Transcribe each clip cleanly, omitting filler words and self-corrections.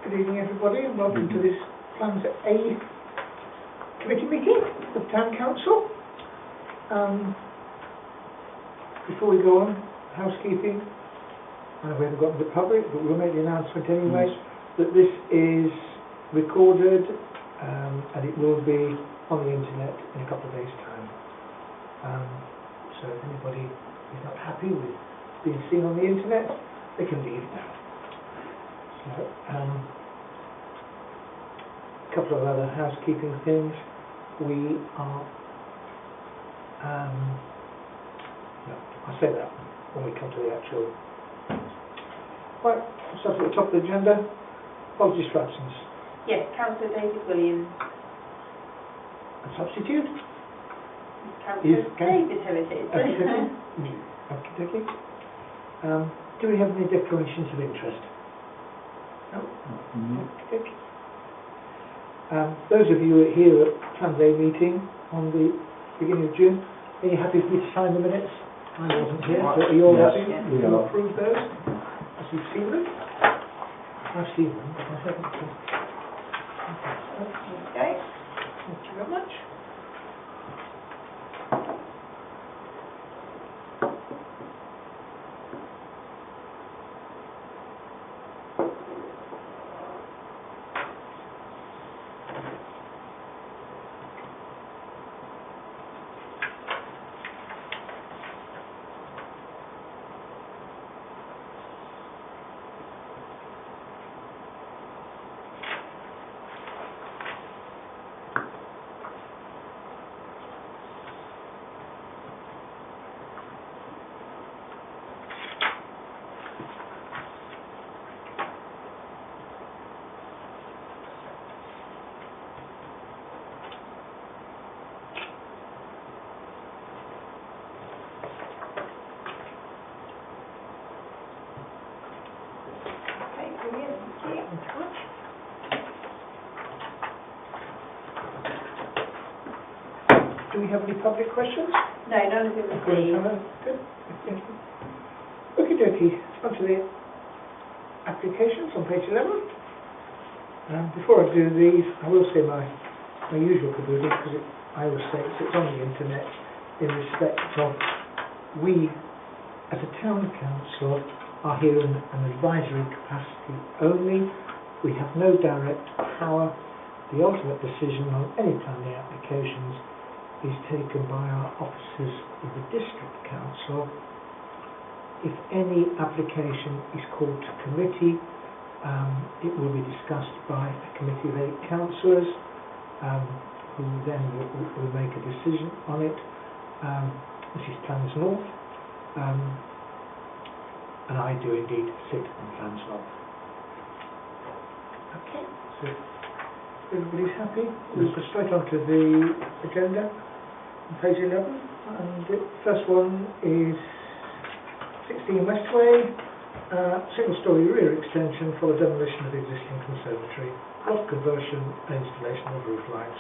Good evening everybody and welcome to this Plans A committee meeting of Town Council. Before we go on, housekeeping. I know we haven't got to the public, but we'll make the announcement anyway, that this is recorded and it will be on the internet in a couple of days' time. So if anybody is not happy with being seen on the internet, they can leave now. So, a couple of other housekeeping things. We are, no, I'll say that when we come to the actual. Right, so at the top of the agenda, apologies for absence. Yes, Councillor David Williams. A substitute? Councillor David Heritage. Okay. Do we have any declarations of interest? No? Okay. Those of you who are here at Plans A meeting on the beginning of June, are you happy for me to sign the minutes? I wasn't here, so are you all happy? We You are. approve those? As you've seen them? I've seen them, but I haven't. Okay. Thank you very much. Do we have any public questions? No, none of them received. Good. Thank you. Okie dokie. On to the applications on page 11. Before I do these, I will say my usual caboodle, because I always say it's on the internet, in respect of we, as a town council, are here in an advisory capacity only. We have no direct power. The ultimate decision on any planning applications is taken by our officers in the district council. If any application is called to committee, it will be discussed by a committee of 8 councillors, who then will make a decision on it. This is Plans North, and I do indeed sit on Plans North. Okay, so everybody's happy? We'll go straight on to the agenda. Page 11, and the first one is 16 Westway, single-storey rear extension for the demolition of the existing conservatory, loft conversion and installation of roof lights.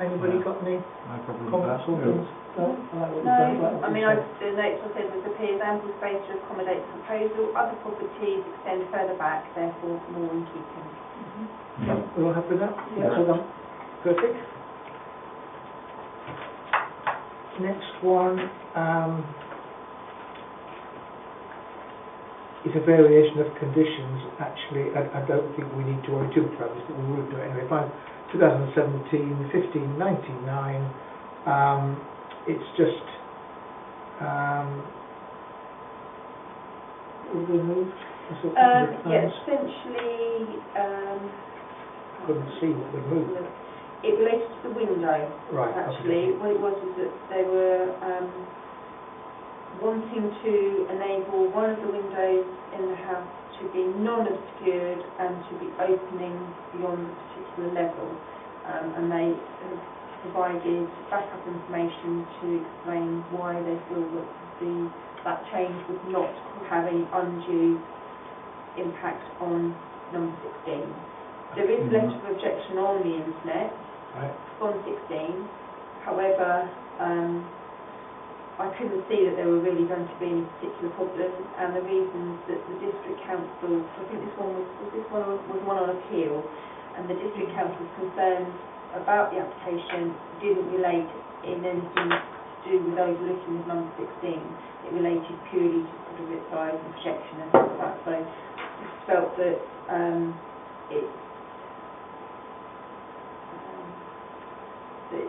Anybody got any comments or things? No, the notes I said was appears ample space to accommodate the proposal. Other properties extend further back, therefore more in keeping. Yeah, we're all happy with that? Yeah, well done. Perfect. Next one is a variation of conditions. Actually, I don't think we need to worry too much about this, but we will do it anyway. 2017, 1599. It's just removed. Essentially. Couldn't see what we moved. It related to the window, right, actually. Okay. What it was is that they were wanting to enable one of the windows in the house to be non-obscured and to be opening beyond a particular level. And they have provided backup information to explain why they feel that that change would not have any undue impact on number 16. There is a letter of objection on the internet. Right. On 16, however, I couldn't see that there were really going to be any particular problems, and the reasons that the district council, I think this one was one on appeal, and the district council's concerns about the application didn't relate in anything to do with overlooking of number 16. It related purely to sort of its size and projection and things like that. So I felt that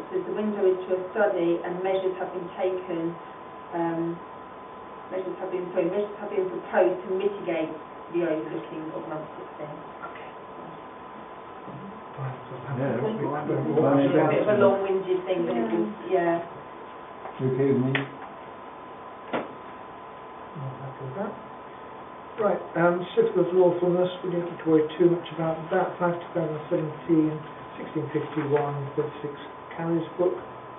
the window is to a study, and measures have been taken. Measures have been proposed to mitigate the overlooking of number 16. Okay. It's a bit of a long-winded thing, but it was, yeah. Okay with me? I'm happy with that. Right, certificate of lawfulness, we don't need to worry too much about that. 5/2017, 1651, 36 Carrie's book.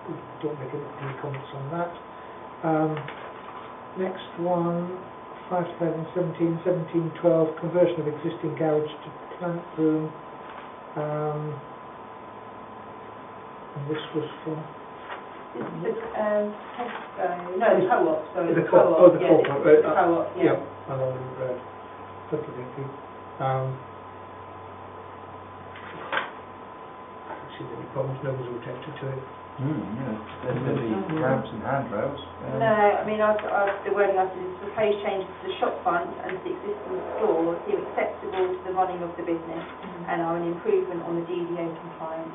We don't make any comments on that. Next one, 5/2017, 1712, conversion of existing garage to plant room. And this was for... This is the Tesco, no, the co-op, sorry. The co-op, oh, the co-op. The co-op, yeah. Yeah, along the road. Okay, thank you. I don't see any problems, no one's objected to it. Yeah, there's going to be ramps and handrails. No, I mean, the wording I said is proposed changes to the shop front and to the existing store seem acceptable to the running of the business and are an improvement on the DDA compliance.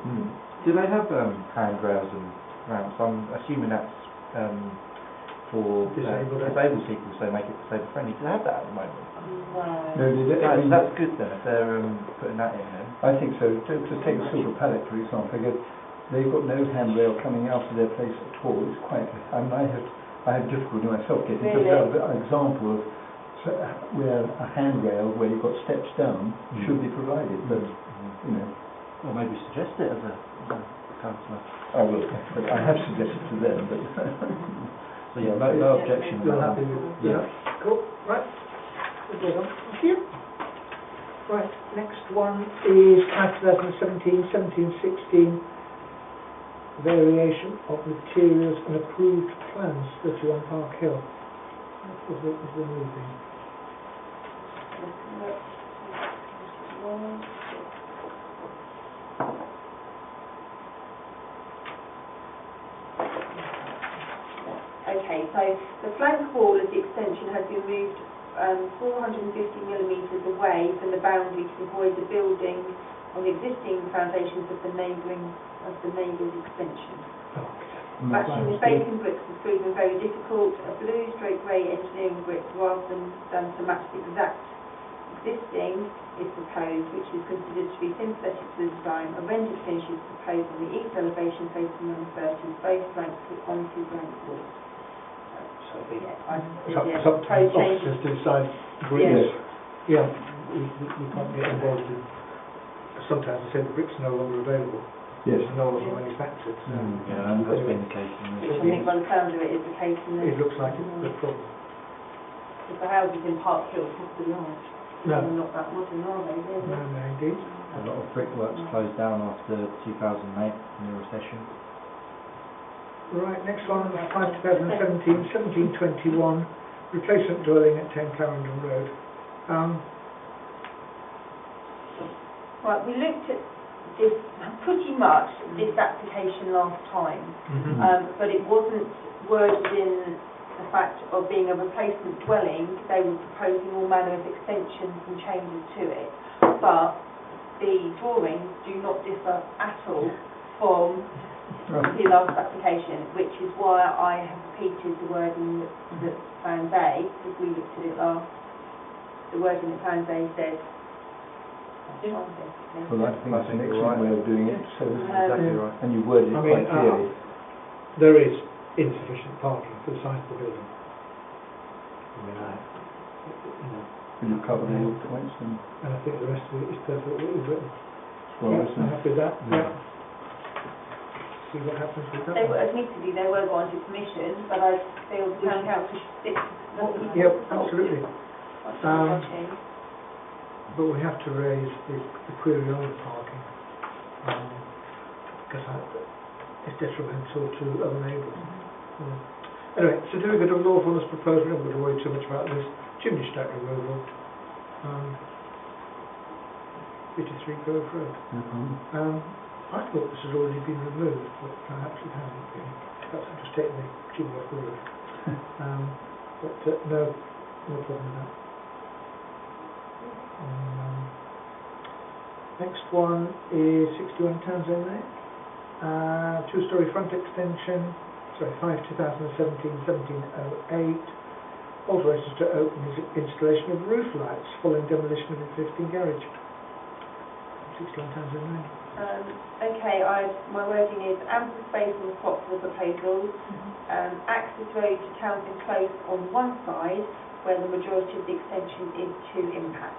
Do they have handrails and ramps? I'm assuming that's for disabled people, so make it disabled friendly. Do they have that at the moment? No. No, that's good then, if they're putting that in then. I think so. To take a silver pallet, for example, they've got no handrail coming out of their place at all. It's quite... I have difficulty myself getting... Really? Just an example of where a handrail, where you've got steps down, should be provided, but, you know... Or maybe suggest it as a councillor. I will, but I have suggested to them, but... So yeah, no objection. You're happy with it? Yeah. Cool, right. Thank you. Right, next one is 5/2017, 1716, variation of materials and approved plans, 31 Park Hill. What was the moving? Okay, so the flank wall of the extension has been moved 450mm away from the boundary to avoid the building on the existing foundations of the neighbour's extension. Matching the bacon bricks has proven very difficult. A blue/grey engineering brick rather than to match the exact existing is proposed, which is considered to be sympathetic to the design. A rendered finish is proposed on the east elevation facing number 30, both flanks onto blank walls. It's up to officers to decide. Yeah, we can't get involved in... Sometimes they say the bricks are no longer available. Yes. No longer manufactured. Yeah, that's been the case in Which I think by the sound of it is the case in this. It looks like it's the problem. Because the houses in Park Hill probably aren't. No. They're not that modern, are they? No, indeed. A lot of brickworks closed down after 2008 in the recession. Right, next one, 5/2017, 1721, replacement dwelling at 10 Clarendon Road. Right, we looked at this pretty much this application last time, but it wasn't worded in the fact of being a replacement dwelling. They were proposing all manner of extensions and changes to it, but the drawings do not differ at all from the last application, which is why I have repeated the wording that Plans A, because we looked at it last. The wording that Plans A said. Well, I think that's an excellent way of doing it, so Exactly right. and you worded it quite clearly. There is insufficient parking for the size of the building. I mean, Will you cover all the points? And I think the rest of it is perfect what you've written. well, Yeah, listen, I'm happy with that. Yeah. See what happens with that. They were, admittedly, they were granted permission, but I feel the town council should stick to Yep, absolutely. what's watching. But we have to raise the query on the parking, because it's detrimental to other neighbours. Anyway, certificate of lawfulness proposed, we're not going to worry too much about this. Chimney stack removal. 53 Grove Road. I thought this had already been removed, but perhaps it hasn't been. Perhaps I've just taken the chimney off the roof. No problem with that. Next one is 61 Townsend Lane. Two-storey front extension. 5 2017 1708. Alterations to open installation of roof lights following demolition of existing garage. 61 Townsend Lane. Okay, my wording is ample space on the plot for the proposals. Access road to Townsend Close on one side, where the majority of the extension is to impact.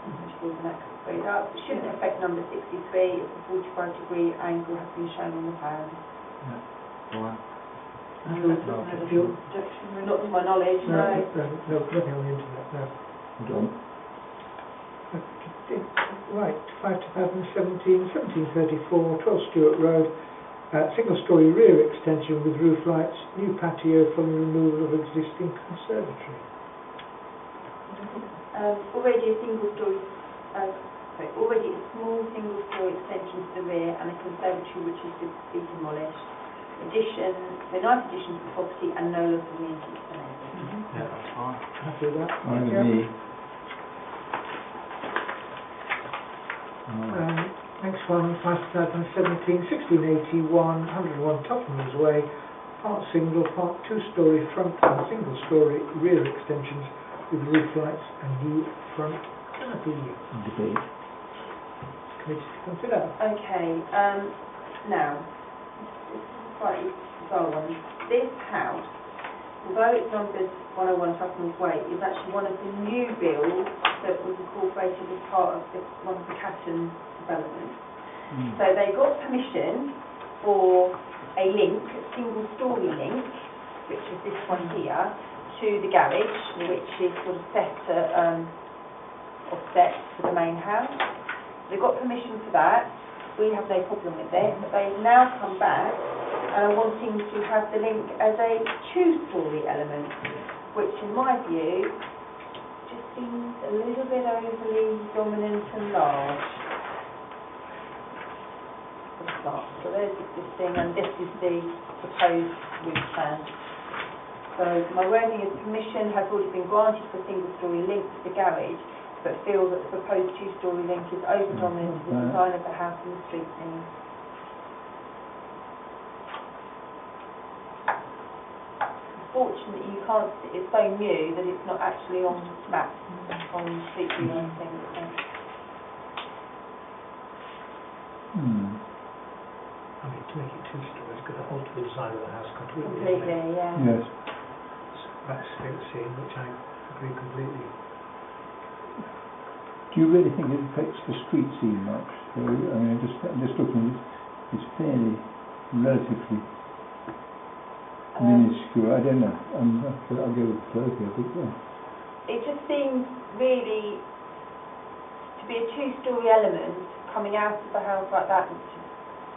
Which is an access road up. It shouldn't affect number 63 if the 45-degree angle has been shown on the plan. Not to my knowledge, no. Nothing on the internet, no. Right, 5 2017 1734 12 Stewart Road, single-storey rear extension with roof lights, new patio following removal of existing conservatory. Already a small single-storey extension to the rear and a conservatory which is to be demolished. A nice addition to the property and no loss of means to the neighbours. Yeah, that's fine. Happy with that? Fine with me. Next one, 2017 1681 101 Tottenham's Way, part single, part two-storey front and single-storey rear extensions with roof lights and new front canopy. Debate. Committee to consider. Okay, now, this is a slightly bizarre one. This house, although it's numbered 101 Tottenham's Way, is actually one of the new builds that was incorporated as part of one of the Catton developments. So they got permission for a link, a single-storey link, which is this one here, to the garage, which is sort of set at offset to the main house. They got permission for that. We have no problem with it, but they've now come back and are wanting to have the link as a two-storey element, which in my view just seems a little bit overly dominant and large. So there's existing, and this is the proposed roof plan. So my wording is permission has already been granted for a single-storey link to the garage, but feel that the proposed two-storey link is over-dominant to the design of the house and the street scene. Unfortunately, you can't see, it's so new that it's not actually on maps, on street view or anything. I mean, to make it two-storey, it's going to alter the design of the house completely. Completely, yeah. Yes. That's street scene, which I agree completely. Do you really think it affects the street scene much? So, I mean, I'm just looking, it's fairly, relatively minuscule. I don't know. I'll go with flow here, but it just seems really to be a two-storey element coming out of the house like that and to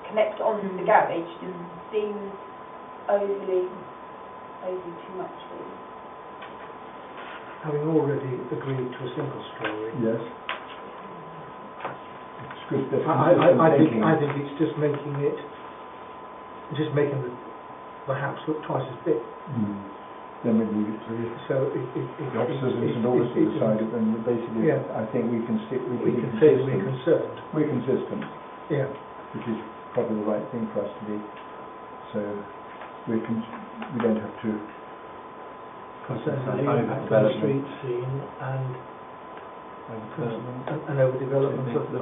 connect onto the garage just seems overly too much, really. Having already agreed to a single story. yes. It's good that I think it's just making the house look twice as big. Then we leave it to So the officers and all to decide it, and basically I think we can stick with we can say that we're concerned. We're consistent. Yeah. Which is probably the right thing for us to be. So we don't have to Concerns the impact on the street scene and overdevelopment of the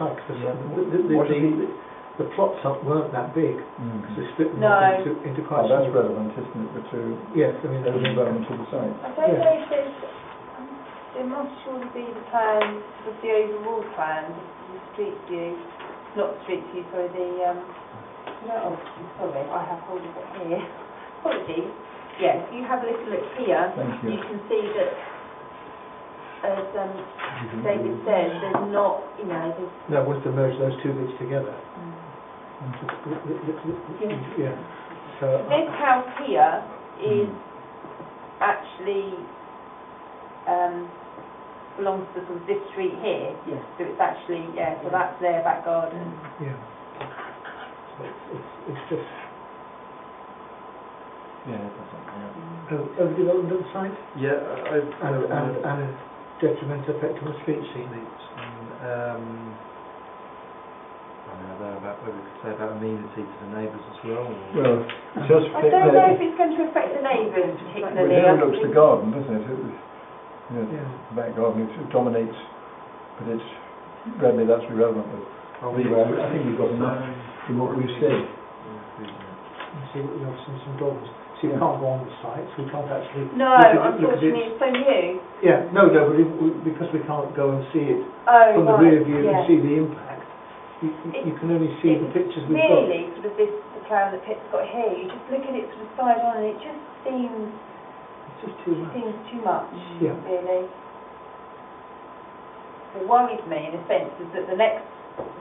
site. The plots weren't that big, because they split them up into quite that's small. relevant, isn't it? Yes, I mean, relevant to the site. I don't know if there must surely be the plan of the overall plan, the street view, not the street view, sorry, sorry, I have hold of it here. Apologies. Yeah, if you have a little look here, you can see that, as David said, there's not, there's... No, I wanted to merge those two bits together. Yeah. So This house here is actually belongs to sort of this street here. Yes. So it's actually, so that's their back garden. yeah. So it's just Yeah, that's something, overdevelopment of the site yeah. and a detrimental effect on the street scene. I don't know about what we could say about amenity to the neighbours as well. Well, it does I affect don't know if the, it's going to affect the neighbours well, particularly. it I overlooks the think- garden, doesn't it? The Yeah. back garden, it dominates, but it's, Bradley, that's irrelevant. But anyway, I think we've got enough from what we've said. You see what the officers and dogs. So you can't go on the site, so we can't actually No, look at it- unfortunately, it's so new. Yeah, no, but because we can't go and see it Oh, from the right, rear view yeah. and see the impact, you can only see the pictures we've got. Really, sort of the plan that Pip's got here, you just look at it sort of side on and it just seems It's just too much. too much, Yeah. really. What worries me, in a sense, is that the next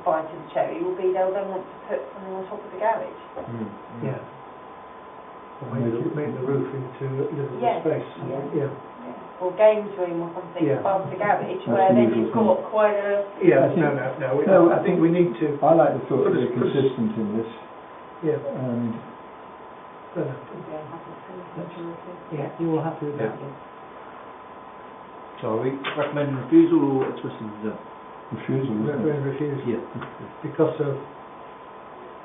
bite of the cherry will be they'll then want to put something on top of the garage. Yeah. Or make the roof into a livable Yeah. space. Yeah. Or games room or something Yeah. above the garage, That's where the then usual you've got quite a... Yeah, I think- no. No, I think we need to. I like the thought that Put we're us- consistent in this, Yeah. and Yeah, you all happy with that? So are we recommending refusal or twisting the... refusal, isn't it? Referendum refused Yeah. because of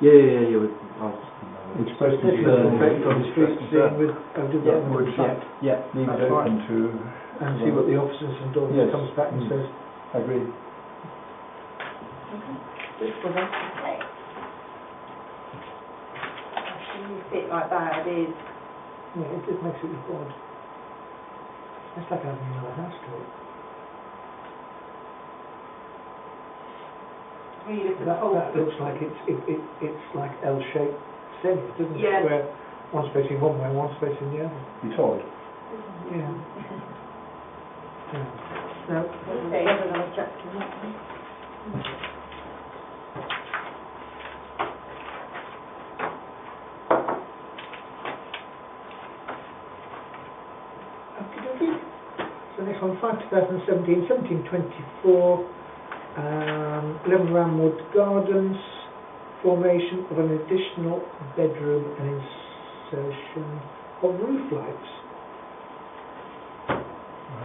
Yeah. It's supposed to be detrimental effect on the street scene with Yeah, overdevelopment of would the site. Yeah. leave it That's open to, And see what the officers and dogs Yes. comes back and Mm. says. I agree. Okay. When you sit like that, it is... Yeah, it makes it look odd. It's like having another house to it. When you look at the That whole looks like it's like L-shaped semi, doesn't it? Yeah. Where one's facing one way, one's facing the other. It's odd. Yeah. Now, okey-dokey. So next one, 5/2017, 1724, 11 Ramwood Gardens, formation of an additional bedroom and insertion of roof lights.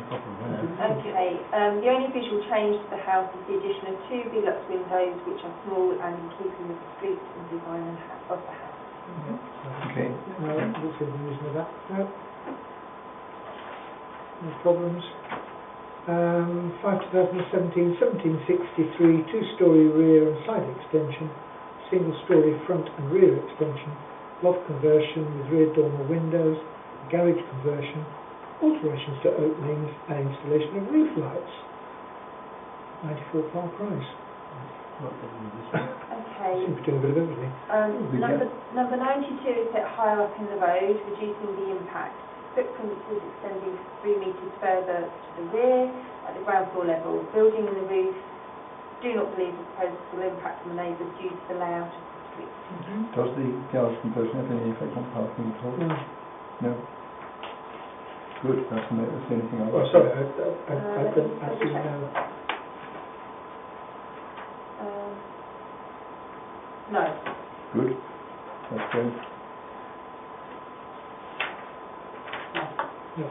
Okay, the only visual change to the house is the addition of 2 Velux windows, which are small and in keeping with the street and design of the house. Okay. No, what's the reason of that? No. No problems. 5/2017, 1763, 2-storey rear and side extension, single-storey front and rear extension, loft conversion with rear dormer windows, garage conversion, alterations to openings and installation of roof lights. £94 price. Okay, Seems to be doing a bit of everything. number 92 is set higher up in the road, reducing the impact. Footprint is extending 3 metres further to the rear at the ground floor level. Building in the roof, do not believe the proposal will impact on the neighbours due to the layout of the street. Does the garage conversion have any effect on parking at all? No. No. Good, that's the only thing I Oh, was. sorry, I didn't actually know. No. Good, that's great. No.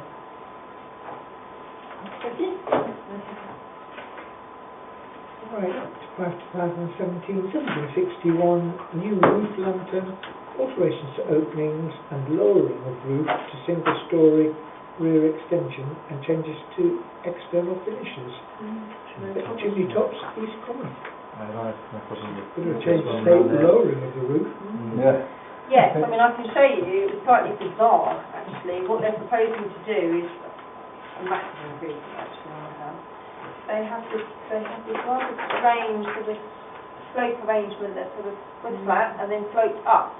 Right, 5/2017, 1761, new roof lantern, alterations to openings and lowering of roof to single-storey rear extension and changes to external finishes. Chimney tops, East Common. No problem with... Bit of a change to say lowering of the roof. Yeah. Yes, I mean, I can show you, it's slightly bizarre, actually. What they're proposing to do is a massive improvement, actually, on the house. They have this rather strange sort of slope arrangement that sort of was flat and then sloped up,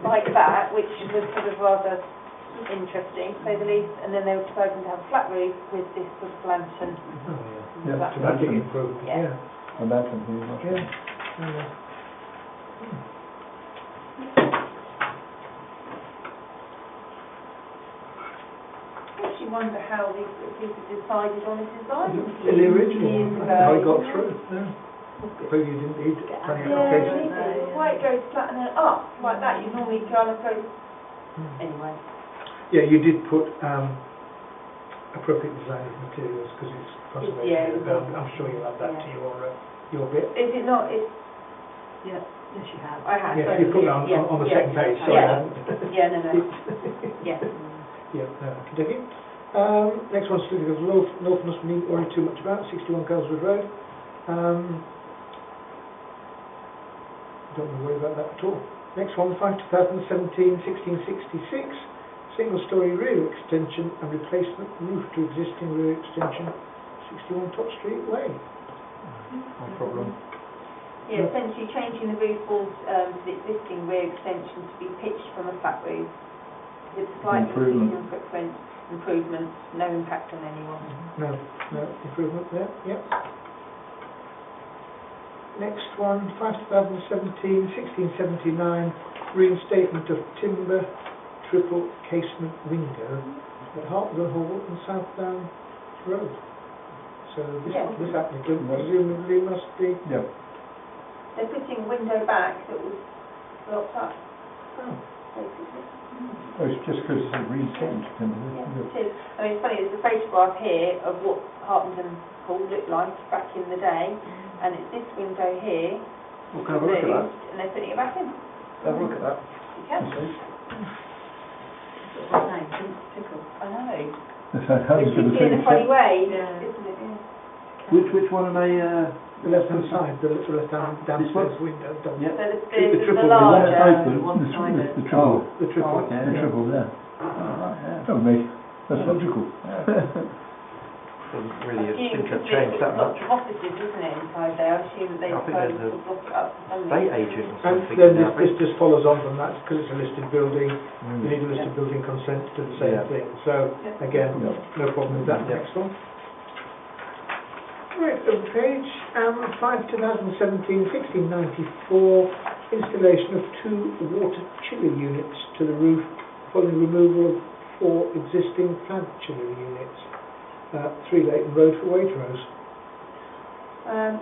like that, which was sort of rather interesting, to say the least. And then they were proposing to have a flat roof with this sort of lantern. Oh, Yeah, it's a big improvement, Yeah. yeah. And that's something much. Yeah. you wonder how these people decided on a design. In the original Years one, ago. how it got through. Yeah. Maybe you didn't need planning application. Yeah, why it goes flat and then up like that? You normally kind of go. Anyway. Yeah, you did put appropriate design of materials because it's conservation. Yeah, I'm sure you'll add that to your bit. Is it not? It's. Yeah, yes you have. I have. Yeah, you put it on the second page. Sorry, I haven't. Yeah, no. Yeah. Yeah, no, okay. Next one, certificate of North must be worried too much about, 61 Carlswood Road. Don't want to worry about that at all. Next one, 5/2017, 1666, single-storey rear extension and replacement roof to existing rear extension, 61 Top Street Way. No problem. Yeah, essentially changing the roof walls to the existing rear extension to be pitched from a flat roof. With slight increase in footprint, improvements, no impact on anyone. No improvement there, yep. Next one, 5/2017, 1679, reinstatement of timber triple casement window at Harpenden Hall and Southdown Road. So this applicant presumably must be... Yeah. They're putting a window back that was blocked up, Oh. basically. Oh, it's just because it's a reinstatement timber. Yeah, it is. I mean, it's funny, there's a photograph here of what Harpenden Hall looked like back in the day, and it's this window here, Well, can I have a look at that? and they're putting it back in. Have a look at that. You can. Tickle. I know. How It's you going to tricky in a funny way, Yeah. isn't it? Yeah. Which one are they? The left-hand side, the left-hand downstairs window. Yeah. So The the triple larger open, one-sided. the triple. The triple. The triple there. Oh, mate, that's logical. Doesn't really seem to have it's changed that lots much. of offices, isn't it, inside there? I assume that they I think decided there's to block it up for some Estate reason. agent or And something. then now, this just follows on from that because it's a listed building. Mm. You need a listed building consent to do the same Yeah. thing. So again, Yeah. no problem with that. Yeah. Next one. Right, over page 5/2017, 1694, installation of 2 water chiller units to the roof following removal of 4 existing plant chiller units. 3 Leighton Road for Waitrose.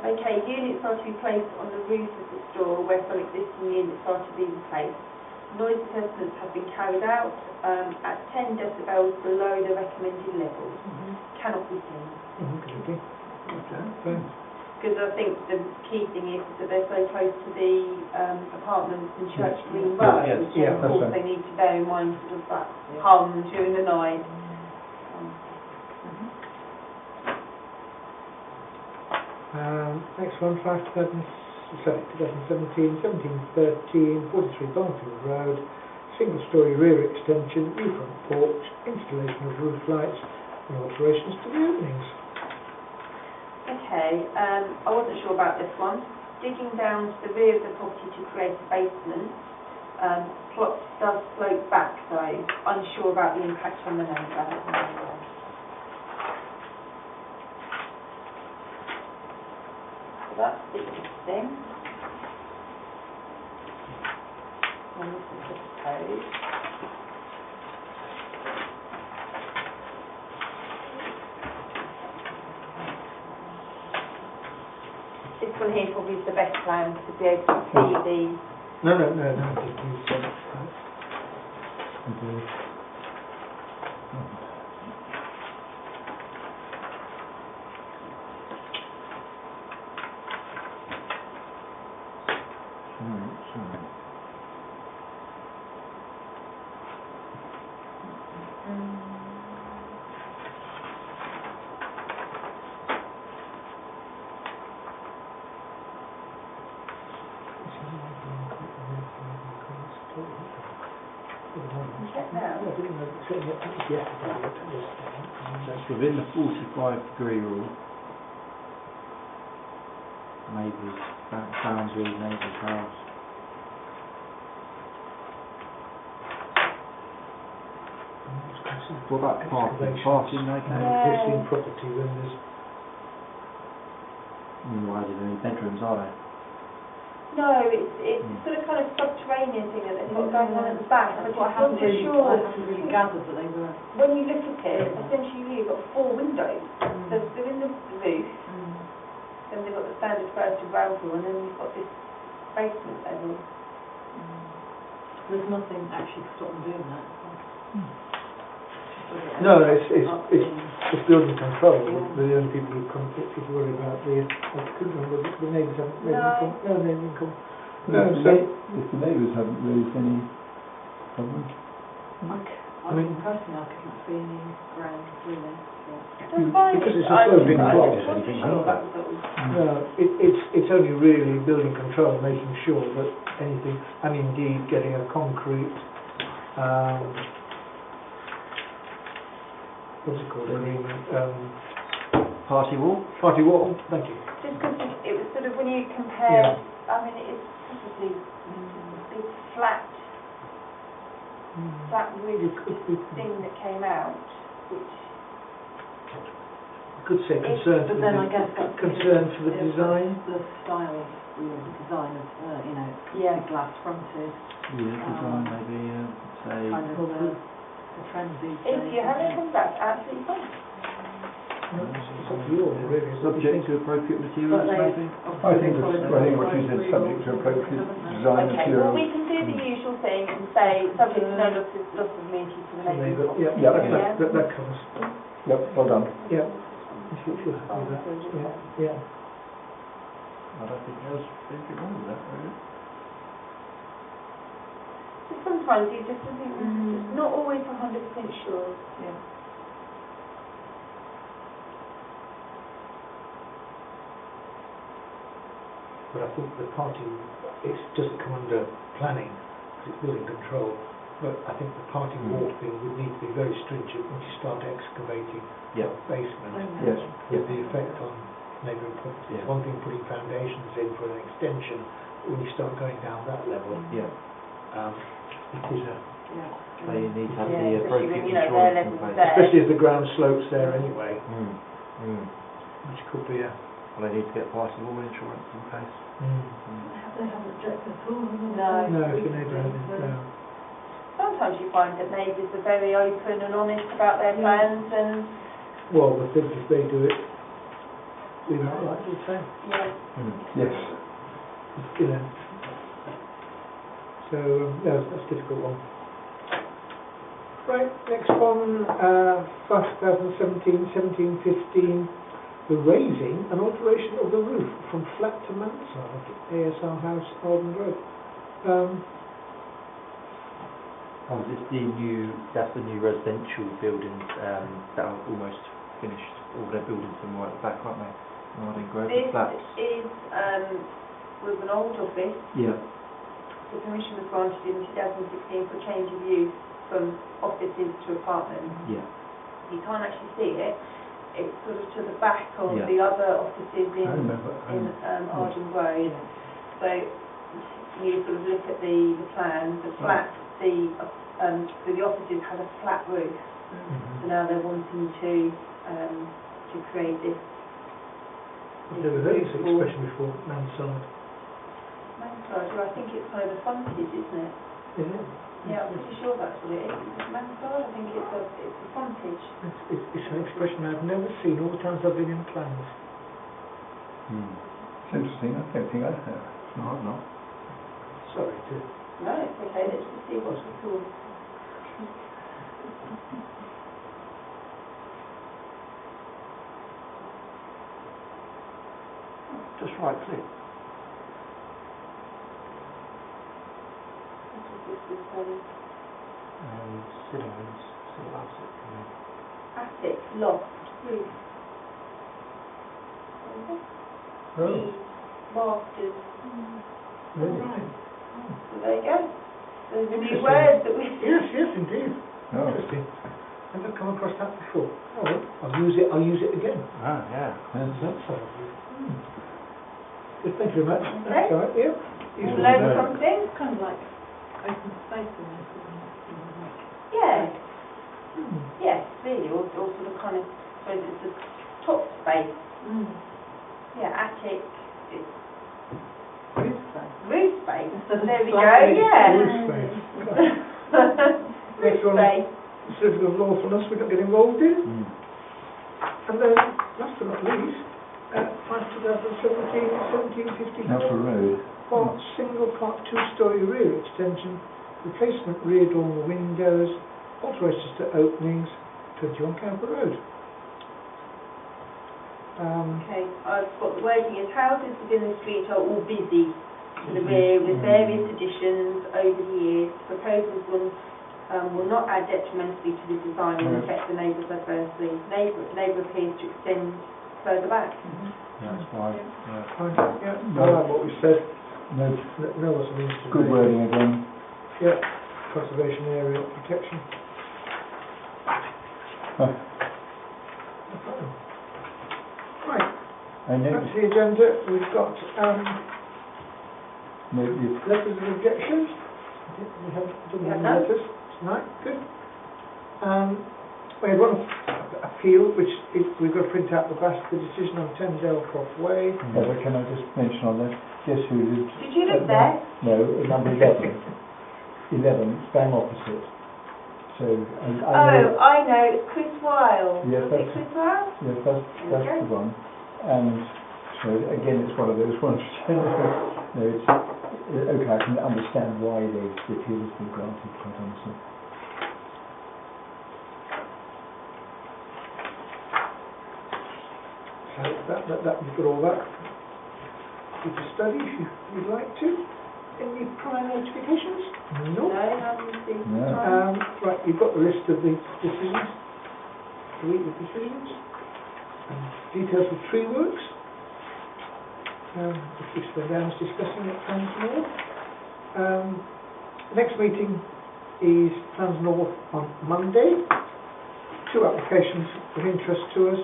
Okay, units are to be placed on the roof of the store where some existing units are to be replaced. Noise assessments have been carried out at 10 decibels below the recommended level. Cannot be seen. Okay. Because I think the key thing is that they're so close to the apartments in Church Green Road, Yes, yeah, and of course that's they need to bear in mind sort of that hum during the night. Next one, 2017, 1713, 43 Barnfield Road, single-storey rear extension, new front porch, installation of roof lights and alterations to the openings. Okay, I wasn't sure about this one. Digging down to the rear of the property to create a basement. Plot does slope back though. Unsure about the impact on the neighbour. So that's the thing. And this is the proposed. This one here probably is the best plan to be able to see the... No. That's within the 45-degree rule. Neighbours, boundary, neighbour's house. What about parking? Parking, okay? Existing property when there's... Why are there any bedrooms, are there? No, it's sort of kind of subterranean subterranean thing that they've got going on at the back. I That's just what I haven't wasn't really, sure. I haven't really gathered that they were. When you look at it, essentially you've got 4 windows. They're in the roof, then they've got the standard first and ground floor, and then you've got this basement level. There's nothing actually to stop them doing that. No, it's building control. We're the only people who come to worry about the neighbours haven't made them come. No, they didn't come. No, so If the neighbours haven't raised any problems. I mean, personally, I couldn't see any ground really. That's fine. because it's a sloping I block. just wasn't sure that was all. No, it's only really building control, making sure that anything, and indeed getting a concrete, what's it called, agreement, Party wall? party wall, thank you. Just because it was sort of when you compare, Yeah. I mean, it is possibly a big flat roof thing that came out, which Could say concern for But then I the, guess that's concern for the design. The style of the design of, Yeah. the glass fronted, Yeah, design maybe, say... kind of the trend these days. if you have it come back, absolutely fine. It's up to you all, really. Subject to appropriate materials, But they maybe? I think what you said, subject to appropriate design Okay, well, materials. we can do the usual thing and say, subject to no loss of immunity to the neighbouring property. Yeah, Yeah. that covers. Yep, well done. Yeah. If you're happy with that. Yeah. I don't think there's anything wrong with that, really. Just sometimes you just think, just not always 100% sure. Yeah. But I think the party, it doesn't come under planning, because it's building control. But I think the party wall thing would need to be very stringent once you start excavating Yeah. basement, Yes. with the effect on neighbouring properties. Yeah. One thing putting foundations in for an extension, but when you start going down that level, Yeah. it is a, They need to have Yeah, the especially appropriate when, you know, their insurance in level's place. there. especially if the ground slopes there anyway, which could be a. Well, they need to get party wall insurance in place. They haven't objected at all. No. No, if the neighbour hasn't, no. Sometimes you find that neighbours are very open and honest about their plans and, Well, I think if they do it, we don't like to say, yeah. Yes. you know. So, no, that's a difficult one. Right, next one, 2017-17-15, the raising and alteration of the roof from flat to mansard, ASR House, Arden Road. Oh, is this that's the new residential buildings that are almost finished, or they're building some more at the back, aren't they? Arding Grove, the This flats. is, was an old office. Yeah. The permission was granted in 2016 for change of use from offices to apartments. Yeah. You can't actually see it. It's sort of to the back of Yeah. the other offices I remember. in Arden Road. So you sort of look at the plan, the flat, so the offices had a flat roof. So now they're wanting to create this. I've never heard this expression before, mansard. Mansard, well, I think it's kind of the frontage, isn't it? Is it? Yeah, I'm pretty sure that's what it is. Mansard, I think it's the frontage. It's an expression I've never seen all the times I've been in plans. It's interesting, I don't think I've heard. No, I've not. Sorry to... No, it's okay, let's just see what's the called. Just right click. Sitting rooms, still loves it. Attic, loft, roof. Oh, Rafters. really? So there you go. There's a new Interesting. word that we... Yes, indeed. Oh. Interesting. Never come across that before. Oh, well, I'll use it again. Ah, yeah. That's all. Good, thank you very much. Okay. That's all right, yeah. You Useful to learn know. something? It's kind of like open space in this, isn't it? Yeah. Yes, really, or sort of kind of, I suppose it's the top space. Yeah, attic, it's Roof space. There we go, Slightly. yeah. Roof space. Roof Next one. space. Certificate of lawfulness we don't get involved in. Mm. And then, last but not least, 1750 Council Road. single part 2-storey rear extension, replacement rear dormer windows, alterations to openings, 21 Camper Road. Okay, I've got the wording as houses within the street are all busy to the rear with various additions over the years. Proposals will not add detrimentally to the design and affect the neighbours adversely. Neighbour appears to extend further back. Yeah, that's fine. Yeah. Fine, yeah, I like what we said. No, No what's the means to good wording again. Yeah, conservation area protection. Huh. Right, I know, that's the agenda. We've got no, you, letters of objection. We haven't done We have any none. letters tonight, good. We had one appeal, which is, we've got to print out the decision on 10 Delcroft Way. Heather, can I just mention on that? Guess who lived? Did you live there? No, at number 11. 11, it's bang opposite. So, and I know, I know, it's Chris Weil. Yes, Was it that's- Chris Weil? yes, that's the one. And so again, it's one of those ones. No, it's okay. I can understand why the appeal has been granted, quite honestly. So that we've got all that. You can study if you'd like to. Any prior notifications? No, No. haven't received No. time. Right, you've got the list of the decisions, the week of decisions, and details of tree works. If we spend hours discussing it, plans north. Next meeting is plans north on Monday. 2 applications of interest to us.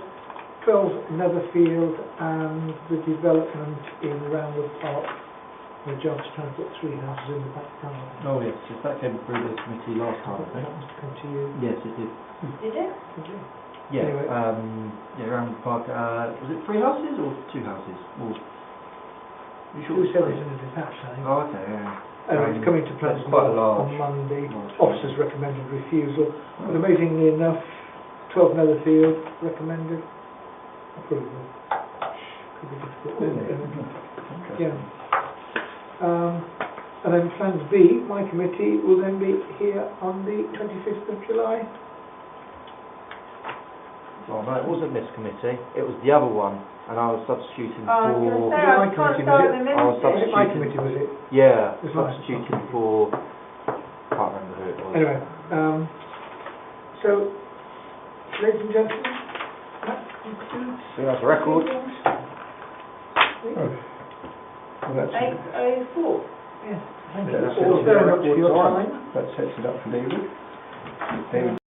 12 Netherfield and the development in Roundwood Park, where John's trying to put 3 houses in the back garden. Oh yes, yes, that came through the committee last time, I think. That must come to you. Yes, it did. Did it? Did you? Yeah, Anyway. yeah, around the park. Was it 3 houses or 2 houses? Or, you sure? Who it was said three? it's in a detached, I think. Oh, okay, yeah. Anyway, it's coming to plans That's quite a on large- Monday. large Officers recommended refusal, but amazingly enough, 12 Netherfield recommended approval. Could be difficult. Yeah. And then plans B, my committee, will then be here on the 25th of July. Well, no, it wasn't this committee. It was the other one, and I was substituting Oh, I was going to for. say, Yeah, I my can't committee start was the I was Was it my substituting. committee, was it? Yeah, It was mine. substituting for. Can't remember who it was. Anyway, so, ladies and gentlemen, that concludes. So that's a record. Oh. Well, that's, 8:04. Yes, thank Yeah, you that's all it. very much for your time. that sets it up for David. David.